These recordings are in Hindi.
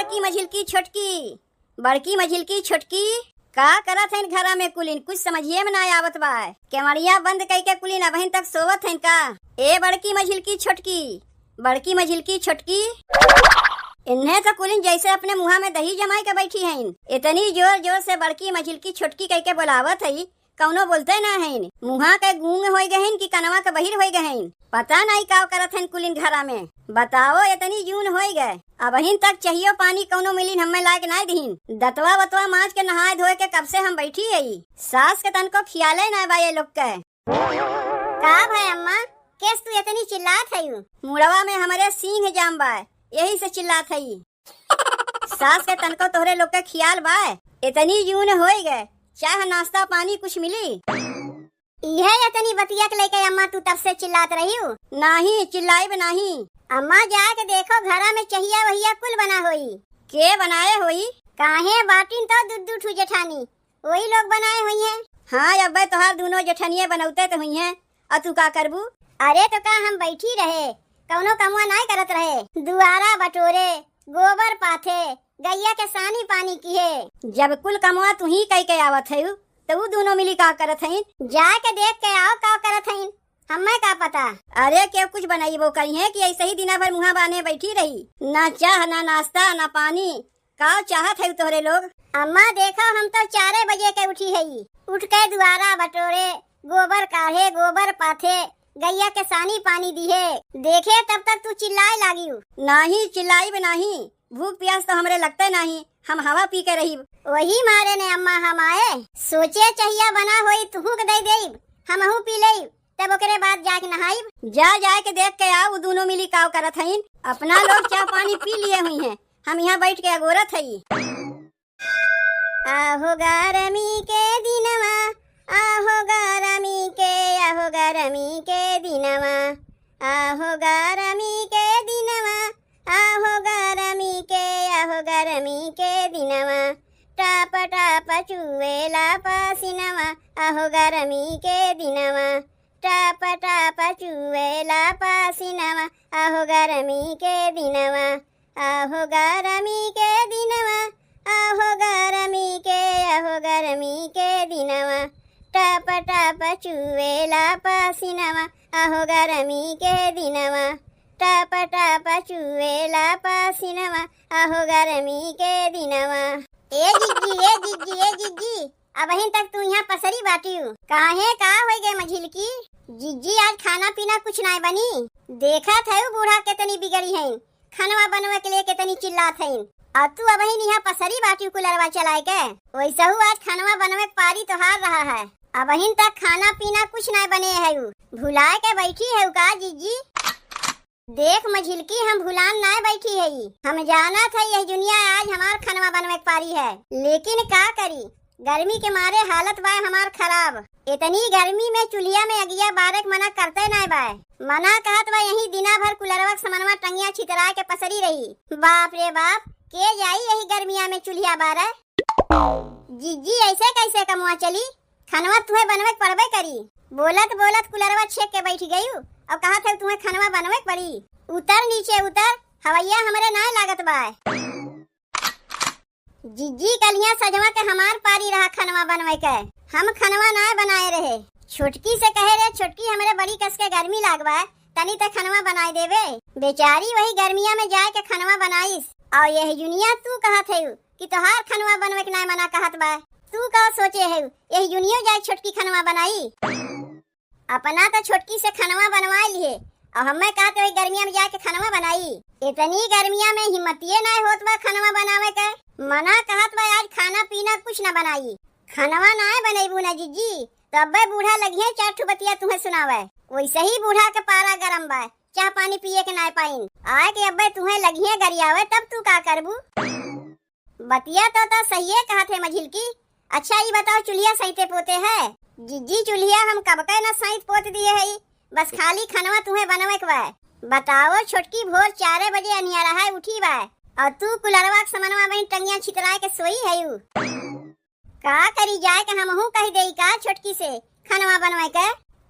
बड़की मझिलकी छोटकी, बड़की मझिलकी छोटकी, का करत हन घरा में कुलिन? कुछ समझिए में ना आवत बा। केवड़िया बंद कई के कुलिन अबहिन तक सोवत हन का? ए बड़की मझिलकी छोटकी, बड़की मझिलकी छोटकी, इन्हें तो कुलिन जैसे अपने मुहा में दही जमाई के बैठी हन। इतनी जोर जोर से बड़की मझिलकी छोटकी कह के बुलावत है, कौनो बोलते ना है। मुहा के गूंग हो गए कि कनवा के बहिर हो गए, पता नहीं का करत हन कुलिन घरा में। बताओ इतनी जून हो गए, अबहिन तक चाहिए पानी कौनो मिलिन हमें लायक नहीं दहीन। दतवा बतवा माँच के नहाए धोए के कब से हम बैठी है। सास के तन को खियाले ना बा ये लोग के। का भाई अम्मा केस तू इतनी चिल्लात है? मुड़वा में हमारे सिंह जाम बा, यही से चिल्लात है। सास के तन को तोहरे लोग के खियाल बा, इतनी जून हो गए, चाहे नाश्ता पानी कुछ मिली? यह इतनी बतिया के लेके अम्मा तू तब से चिल्लात रही हो? नहीं चिल्लाई नहीं अम्मा, जाके देखो घरा में चाहिए वहिया कुल बना होई। के बनाए होई? काहे बाटिन तो दूध ठू जेठानी वही लोग बनाए हुई हैं। हाँ अब तोहार दोनों जेठनिये बनौते तो हुई हैं, और तू का करबू? अरे तो का हम बैठी रहे, कौनो कमुआ नहीं करत रहे? दुआरा बटोरे, गोबर पाथे, गैया के सानी पानी की है। जब कुल कमुआ तू ही कह के आवत है तो वो दोनों मिली का करत हईन? जाके देख के आओ का करत हईन, हमें का पता। अरे क्या कुछ बनाई वो कही है कि ऐसे ही दिना भर मुहा बाने बैठी रही? ना चाह ना नाश्ता ना पानी, का चाहत है तोहरे लोग? अम्मा देखो हम तो 4 बजे के उठी है, उठ के दुआरा बटोरे, गोबर काढ़े, गोबर पाथे, गैया के सानी पानी दिए। देखे तब तक तू चिल्लाए लागी। नहीं चिल्लाई नहीं, भूख प्यास तो हमरे लगते नहीं, हम हवा पी के रही। वही मारे ने अम्मा हम आए, सोचे चाहिए बना होई तुहू के दे देब, हमहू पी लेब, तब ओकरे बाद जाके नहाइब। जा के देख के आओ दोनों मिली काव करत हईन। अपना लोग चाय पानी पी लिए हुई हैं, हम यहाँ बैठ के अगोरत हई। आहो गरमी के दिनवा, आहो गरमी के, आहो गरमी के दिनवा, आहो गरमी के दिनवा, आहो गरमी के, आहो गरमी के दिनवा, टाप टाप चुवेला पसीनवा, आहो गरमी के दिनवा, टाप टाप चुवेला पसीनवा, आहो गरमी के दिनवा, आहो गरमी के दिनवा, आहो गरमी के, आहो गरमी के दिनवा, टाप टाप चुवेला पसीनवा, आहो गरमी के दिनवा, टाप टाप चुवेला पसीनवा, आहो गरमी के दिनवा। ए जिज्जी अबहिन तक तू यहाँ पसरी बाटी हूँ, काहे का हो गए मझिलकी? जिज्जी आज खाना पीना कुछ नहीं बनी? देखा था बूढ़ा कितनी बिगड़ी है, खानवा बनवे के लिए कितनी चिल्लात है, और तू अबहिन यहाँ पसरी बाटी कुलरवा चलाए के? वैसा आज खानवा बनवे पारी तो हार रहा है, अबहिन तक खाना पीना कुछ नहीं बने है, भुलाए के बैठी है का जिज्जी? देख मझिलकी हम भुलान ना बैठी है, हम जाना था यह दुनिया आज हमार खनवा बनवे पारी है, लेकिन का करी गर्मी के मारे हालत बा हमार खराब। इतनी गर्मी में चुलिया में अगिया बारक मना करते ना बाय, मना कहत बा यही दिना भर कुलरवा समनवा टंगिया छितरा के पसरी रही। बाप रे बाप, के जाई यही गर्मिया में चुलिया बारे? जिज्जी ऐसे कैसे कमुआ चली, खनवा तुम्हें बनवे पड़बे करी। बोलत बोलत कुलरवा छेक के बैठ गई और कहा था तुम्हें खनवा बनवे पड़ी। उतर नीचे उतर, हवैया हमरे ना लागत बा। जिज्जी कलिया सजवा के हमार पारी रहा खनवा बनवे के, हम खनवा ना बनाए रहे। छोटकी से कहे रे छोटकी हमरे बड़ी कस के गर्मी लागवा, तनी तक खनवा बनाई देवे। बेचारी वही गर्मिया में जाए के खनवा बनाईस, और यह दुनिया तू कहत है कि तोहार खनवा बनवे के ना मना कहत बा। तू का सोचे है यही दुनिया जाए छोटकी खनवा बनाई? अपना तो छोटकी से खनवा बनवा लिए, और हमें कहते हुए गर्मिया में जाके खनवा बनाई। इतनी गर्मिया में हिम्मतिये ना होत बा खनवा बनावे के, मना कहत बा आज खाना पीना कुछ न बनाई। खनवा ना बनेबू ना जिज्जी तो अब्बे बूढ़ा लगिए 4 ठो बतिया तुम्हें सुनावे। वैसे ही बूढ़ा के पारा गरम बा, चाह पानी पिए के ना पाइन, आए के अब्बे तुम्हें लगिए गरियावे, तब तू का करबू? बतिया तो सही है कहत है मझिलकी। अच्छा ये बताओ चुलिया सहीते पोते है? जिज्जी चुलिया हम कब के न सहित पोत दिए है, बस खाली खनवा तुम्हें बनवे के बा। बताओ छोटकी भोर 4 बजे अनियारा है उठी बा, और तू कुलरवा के समनवा में टंगिया छितराए के सोई है। का करी जाए के हमहू कह देई का छोटकी से खनवा बनवे के?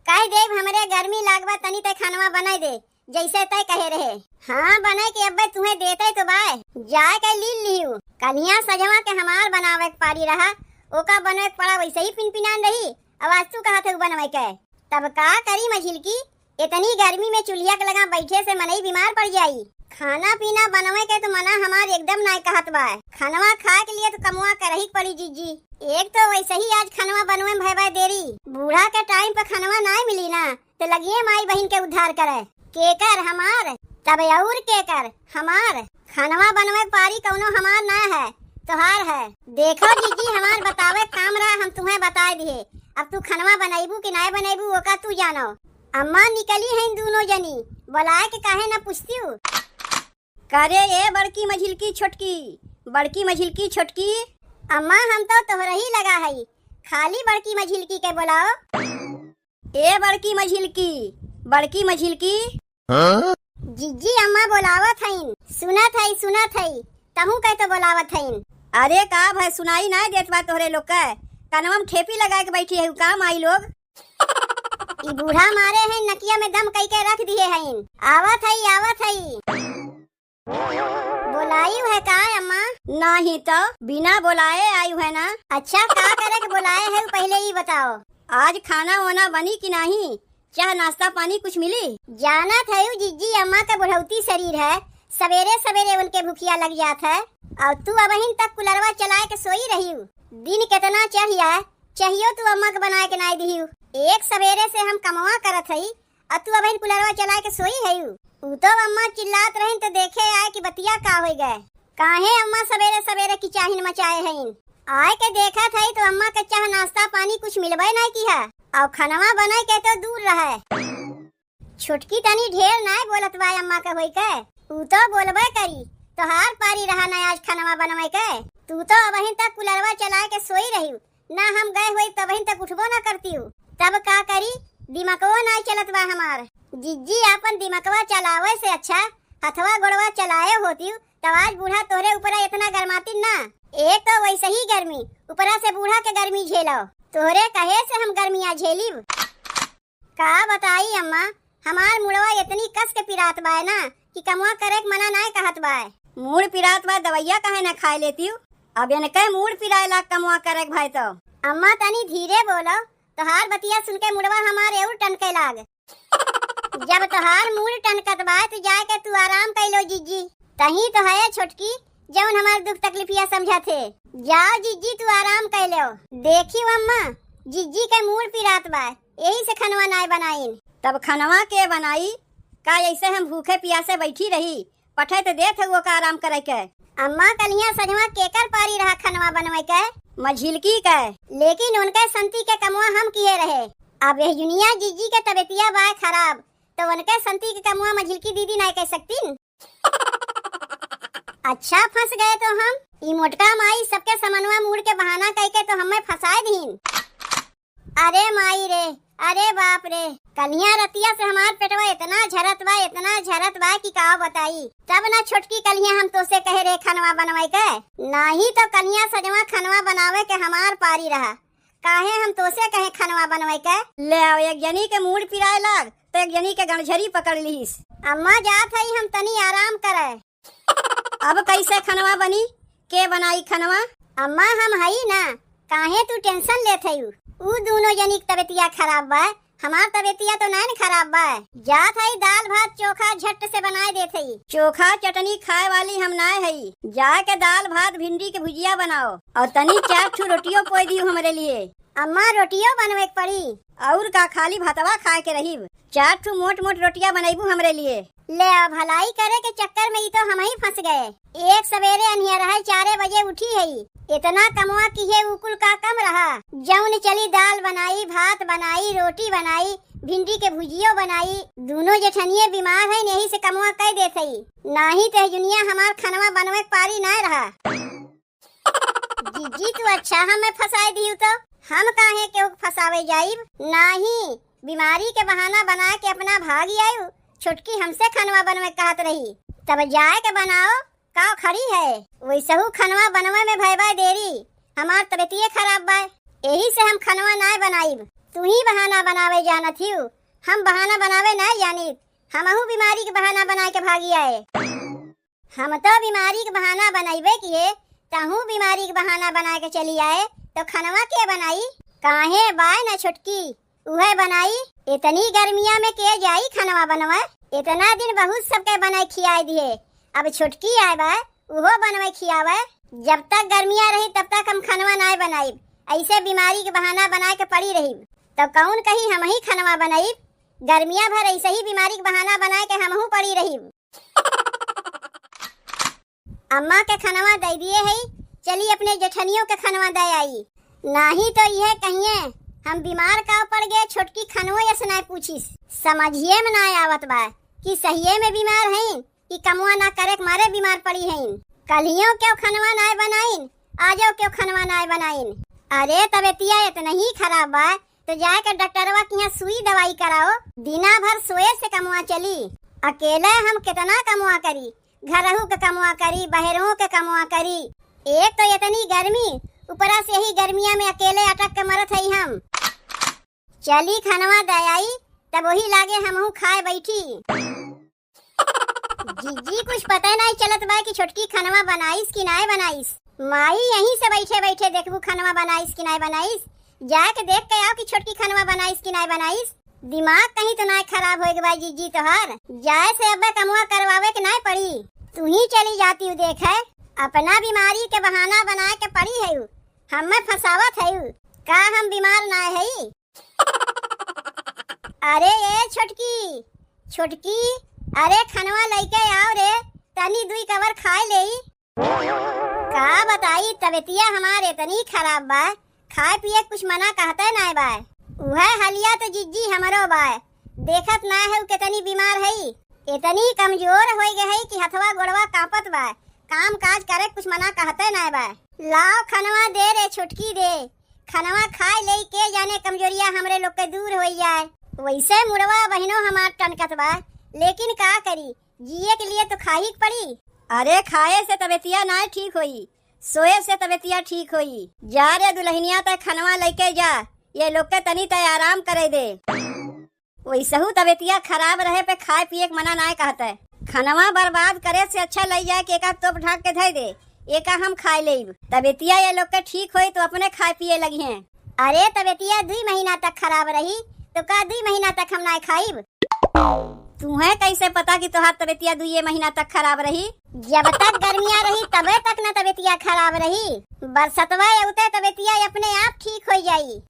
कह देब हमरे गर्मी लागबा तनी ते खनवा बनाई दे जैसे तय कहे रहे। हाँ बनाए के अब्बे तुम्हें देते तो बाय। जाए के लील लिहू। कन्या सजवा के हमार बनावे के पारी रहा, ओका बनवे के पड़ा वैसे ही पिनपिनान रही। अब आज तू कहा थे बनवे के, तब का करी मझिलकी। इतनी गर्मी में चूल्हा के लगा बैठे से मनई बीमार पड़ जाई। खाना पीना बनवे के तो मना हमार एकदम नहीं कहत बा। खनवा खाए के लिए तो कमुआ करही पड़ी जीजी। एक तो वैसे ही आज खनवा बनवे में भय देरी। बूढ़ा के टाइम पे खनवा नहीं मिली ना तो लगिए माई बहन के उद्धार करे। केकर हमार, तब और केकर हमार। खनवा बनवे पारी कौनो हमार ना है, तोहार है। देखो जीजी हमार बतावे काम रहा, हम तुम्हें बता दिए। अब तू खनवा बनाईबू कि नहीं बनाईबू ओका तू जानो। अम्मा निकली है दोनों जनी, बुलाए के काहे ना पूछती हूँ। करे ये बड़की मझिलकी छोटकी, बड़की मझिलकी छोटकी। अम्मा हम तो तोहरा ही लगा है, खाली बड़की मझिलकी के बुलाओ। ए बड़की मझिलकी, बड़की मझिलकी। जीजी अम्मा बोलावत हईन, सुनत हई तहू कह तो बोलावत हईन। अरे का भाई सुनाई ना देत बा तोहरे लोग के, कनवा में ठेपी लगा के बैठी है काम आई लोग। ई बूढ़ा मारे हैं नकिया में दम कई के रख दिए हईन। आवत हई। बोलाई है का अम्मा? नहीं तो बिना बुलाए आई है ना। अच्छा का करे के बुलाए है पहले ही बताओ। आज खाना वाना बनी कि नहीं, चाह नाश्ता पानी कुछ मिली? जाना था जीजी अम्मा का बुढ़ौती शरीर है, सवेरे सवेरे उनके भूखिया लग जात है। और तू अबहिन तक कुलरवा चलाए के सोई रही। दिन कितना चाहिए तू अम्मा के बनाए के नहीं दी। एक सवेरे से हम कमवा करत हई और तू अबहिन कुलरवा चलाए के सोई है। ऊ तो अम्मा चिल्लात रही तो देखे आए कि बतिया का हो गए। काहे अम्मा सवेरे सवेरे की चाहिन मचाए हैं। आए के देखा था तो अम्मा के चाह नाश्ता पानी कुछ मिलबे नहीं किया और खनवा बनाए के तो दूर रहे। छुटकी तनी ढेर नहीं बोलत बा अम्मा के होई के। ऊ तो बोलबे करी, तोहार पारी रहा ना आज खनवा बनवे के। तू तो अबहिन तक कुलरवा चलाए के सोई रही ना, हम गए हुई तबहिन तक उठबो ना करती हूँ। तब का करी, दिमागवा नहीं चलत बा हमार। जिज्जी अपन दिमागवा चलावे से अच्छा हथवा गोड़वा चलाए होती तब आज बूढ़ा तोहरे ऊपर इतना गरमाती ना। एक तो वैसे ही गर्मी, ऊपरा से बूढ़ा के गर्मी झेलो। तोहरे कहे से हम गर्मियाँ झेली। का बताई अम्मा, हमार मुड़वा इतनी कस के पिरात बा ना कि कमुआ करे मना नहीं कहत बा। मूड पिरात बा दवाइया कहे न खाए लेती हूँ। अब इनके मूड पिराए ला कमुआ करे भाई। तो अम्मा तनी धीरे बोलो, तोहार बतिया सुन के मुड़वा हमारे और टनके लाग। जब तोहार मूड टनकत बा तो जाए के तू आराम कर लो जीजी। तही तो है छोटकी जौन हमार दुख तकलीफिया समझा थे। जाओ जीजी तू आराम कर लो। देखी अम्मा जीजी के मूड पिरात बा, यही से खनवा नहीं बनाइन। तब खनवा के बनाई का, ऐसे हम भूखे प्यासे बैठी रही। पठे तो देत वो का आराम करे के। अम्मा कलिया सजवा केकर पारी रहा खनवा बनवे के? मझिलकी के, लेकिन उनके संती के कमुआ हम किए रहे। अब ये दुनिया जीजी के तबीयतिया बा खराब तो उनके संती के कमुआ मझिलकी दीदी नहीं कह सकती। अच्छा फंस गए तो हम। ई मोटका माई सबके समनवा मूड के बहाना कह के तो हमें फंसाए दीन। अरे माई रे, अरे बाप रे, कलिया रतिया से हमार पेटवा इतना झरत बा कि का बताई। तब ना छोटकी कलिया हम तो से कहे रे खनवा बनवाई के, नहीं तो कलिया सजवा खनवा बनावे के हमार पारी रहा। काहे हम तो से कहे खनवा बनवाई के। ले आओ, एक जनी के मूड पिराए लग तो एक जनी के गणझरी पकड़ लीस। अम्मा जात है हम तनी आराम करे। अब कैसे खनवा बनी, के बनाई खनवा? अम्मा हम हई ना, काहे तू टेंशन लेत हई। ऊ दोनों जनी की तबीयतिया खराब बा, हमार तबीयतिया तो नहीं खराब बा। जात हई दाल भात चोखा झट से बनाए देत हई। चोखा चटनी खाए वाली हम नाय हई। जाके दाल भात भिंडी के भुजिया बनाओ और तनी 4 ठो रोटियों पोई दियो हमरे लिए। अम्मा रोटियों बनवे के पड़ी और का, खाली भातवा खाए के रही। 4 ठो मोट रोटियां बनाईबू हमरे लिए। ले अब भलाई करे के चक्कर में ही तो हम ही फंस गए। एक सवेरे अनिया 4 बजे उठी है, इतना कमवा की है उकुल का कम रहा। जौन चली दाल बनाई, भात बनाई, रोटी बनाई, भिंडी के भुजियो बनाई। दोनों जेठनिये बीमार है, यही से कमवा कह देते ही। नहीं तो दुनिया हमार खनवा बनवे पारी नहीं रहा। जीजी तू अच्छा हमें फंसाए दी तो हम काहे के फंसावे जाइब। नहीं, बीमारी के बहाना बना के अपना भागी आयु। छुटकी हमसे खनवा बनवे कहत रही, तब जाए के बनाओ का खड़ी है। वैसे खनवा बनवे में भयबा देरी, हमार तबीयतिये खराब बा, यही से हम खनवा नहीं बनाईब। तू ही बहाना बनावे जाना थी, हम बहाना बनावे नहीं जानी। हमहू बीमारी के बहाना बना के भागी आए। हम तो बीमारी के बहाना बनाइबे किए, तहू बीमारी के बहाना बना के चली आए तो खनवा के बनाई? काहे बाय ना छोटकी, उहे बनाई। इतनी गर्मिया में के जाई खनवा बनवा? इतना दिन बहुत सबके बनाई खियाई दिए, अब छोटकी आए बा उहो बनवे खियावे। जब तक गर्मिया रही तब तक हम खनवा ना बनाई, ऐसे बीमारी के बहाना बना के पड़ी रही तो कौन कही हम ही खनवा बनाई? गर्मिया भर ऐसे ही बीमारी के बहाना बना के हमहू पड़ी रही। अम्मा के खनवा दे दिए है, चली अपने जेठनियों के खनवा दे आई। नहीं तो यह कहिए हम बीमार का पड़ गए, छोटकी खनवो या सुनाए पूछिस। समझिए में ना आवत बा कि सहिए में बीमार हैं कि कमुआ ना करे के मारे बीमार पड़ी हैं। कलियों क्यों खनवा ना बनाइन, आजो क्यों खनवा ना बनाइन? अरे तबीयतिया इतना ही खराब बा तो जाके डॉक्टरवा के यहाँ सुई दवाई कराओ। दिना भर सोए से कमुआ चली, अकेले हम कितना कमुआ करी, घरहू के कमुआ करी, बहरों के कमुआ करी। एक तो इतनी गर्मी, ऊपरा से यही गर्मिया में अकेले अटक के मरत है हम। चली खनवा दे आई तब वही लागे हमहू खाए बैठी। जीजी कुछ पता नहीं चलत बा कि छोटकी खनवा बनाईस कि ना बनाईस। माई यहीं से बैठे बैठे देखबू खनवा बनाईस कि ना बनाईस। जाके देख के आओ कि छोटकी खनवा बनाईस कि ना बनाईस। दिमाग कहीं तो ना खराब होएगा भाई जीजी तोहार। जाए से अब कमुआ करवावे के ना पड़ी, तू ही चली जाती हूँ। देख है अपना बीमारी के बहाना बना के पड़ी है, हमें फसावत है का हम बीमार ना है। अरे ये छोटकी छोटकी, अरे खनवा लेके आओ रे, तनी दुई कवर खाए ले। का बताई तबीयतिया हमारे इतनी खराब बा, खाए पिए कुछ मना कहते ना बा। वह हलिया तो जिज्जी हमरो बा, देखत ना है कितनी बीमार है, इतनी कमजोर हो गए है कि हथवा गोड़वा कांपत बा, काम काज करे कुछ मना कहते ना बा। लाओ खनवा दे रे छोटकी दे, खनवा खाए ले के जाने कमजोरिया हमरे लोग के दूर हो जाए। वैसे मुड़वा बहनों हमार टनकत बा, लेकिन का करी, जिए के लिए तो खाही पड़ी। अरे खाए से तबीयतिया ना ठीक होई, सोए से तबीयतिया ठीक होई। जा रे दुल्हनिया तक खनवा लेके जा, ये लोग के तनी तय आराम करे दे। वैसहू तबीयतिया खराब रहे पे खाए पिए के मना ना कहते। खनवा बर्बाद करे से अच्छा ले जाए कि एका तोप ढाक के धर दे, एका हम खाए लेब। तबीयतिया ये लोग के ठीक होई तो अपने खाए पिए लगी हैं। अरे तबीयतिया 2 महीना तक खराब रही तो का 2 महीना तक हम ना खाइब? तुम्हें कैसे पता कि तोहार तबीयतिया 2 महीना तक खराब रही? जब तक गर्मिया रही तबे तक न तबीयतिया खराब रही, बरसतवा उते तबीयतिया अपने आप ठीक हो जाई।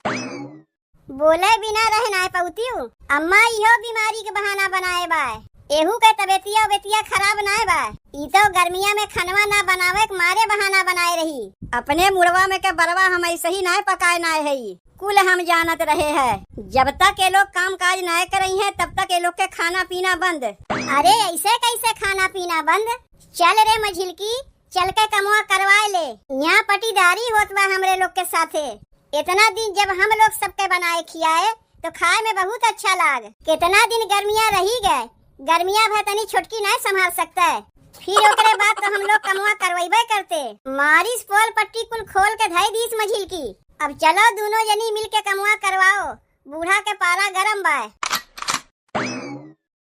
बोले बिना रह ना पउती हूँ। अम्मा इहो बीमारी के बहाना बनाए बा, एहू के तबीयतिया खराब ना बा। ई तो गर्मिया में खनवा ना बनावे के मारे बहाना बनाए रही। अपने मुड़वा में के बरवा हम ऐसे ही ना पकाए ना है, कुल हम जानत रहे हैं। जब तक ये लोग काम काज न करई हैं तब तक ये लोग के खाना पीना बंद। अरे ऐसे कैसे खाना पीना बंद? चल रे मझिलकी, चल के कमुआ करवाए ले। यहाँ पटीदारी होत बा हमरे लोग के साथे। इतना दिन जब हम लोग सबके बनाए खियाए तो खाए में बहुत अच्छा लाग। कितना दिन गर्मिया रही गए, गर्मिया भर तनी छोटकी नहीं संभाल सकता है, फिर ओकरे बाद तो हम लोग कमुआ करवाइबे करते। मारिस पोल पट्टी कुल खोल के धई दीस मझिलकी। अब चलो दोनों जनी मिल के कमुआ करवाओ, बूढ़ा के पारा गरम बा।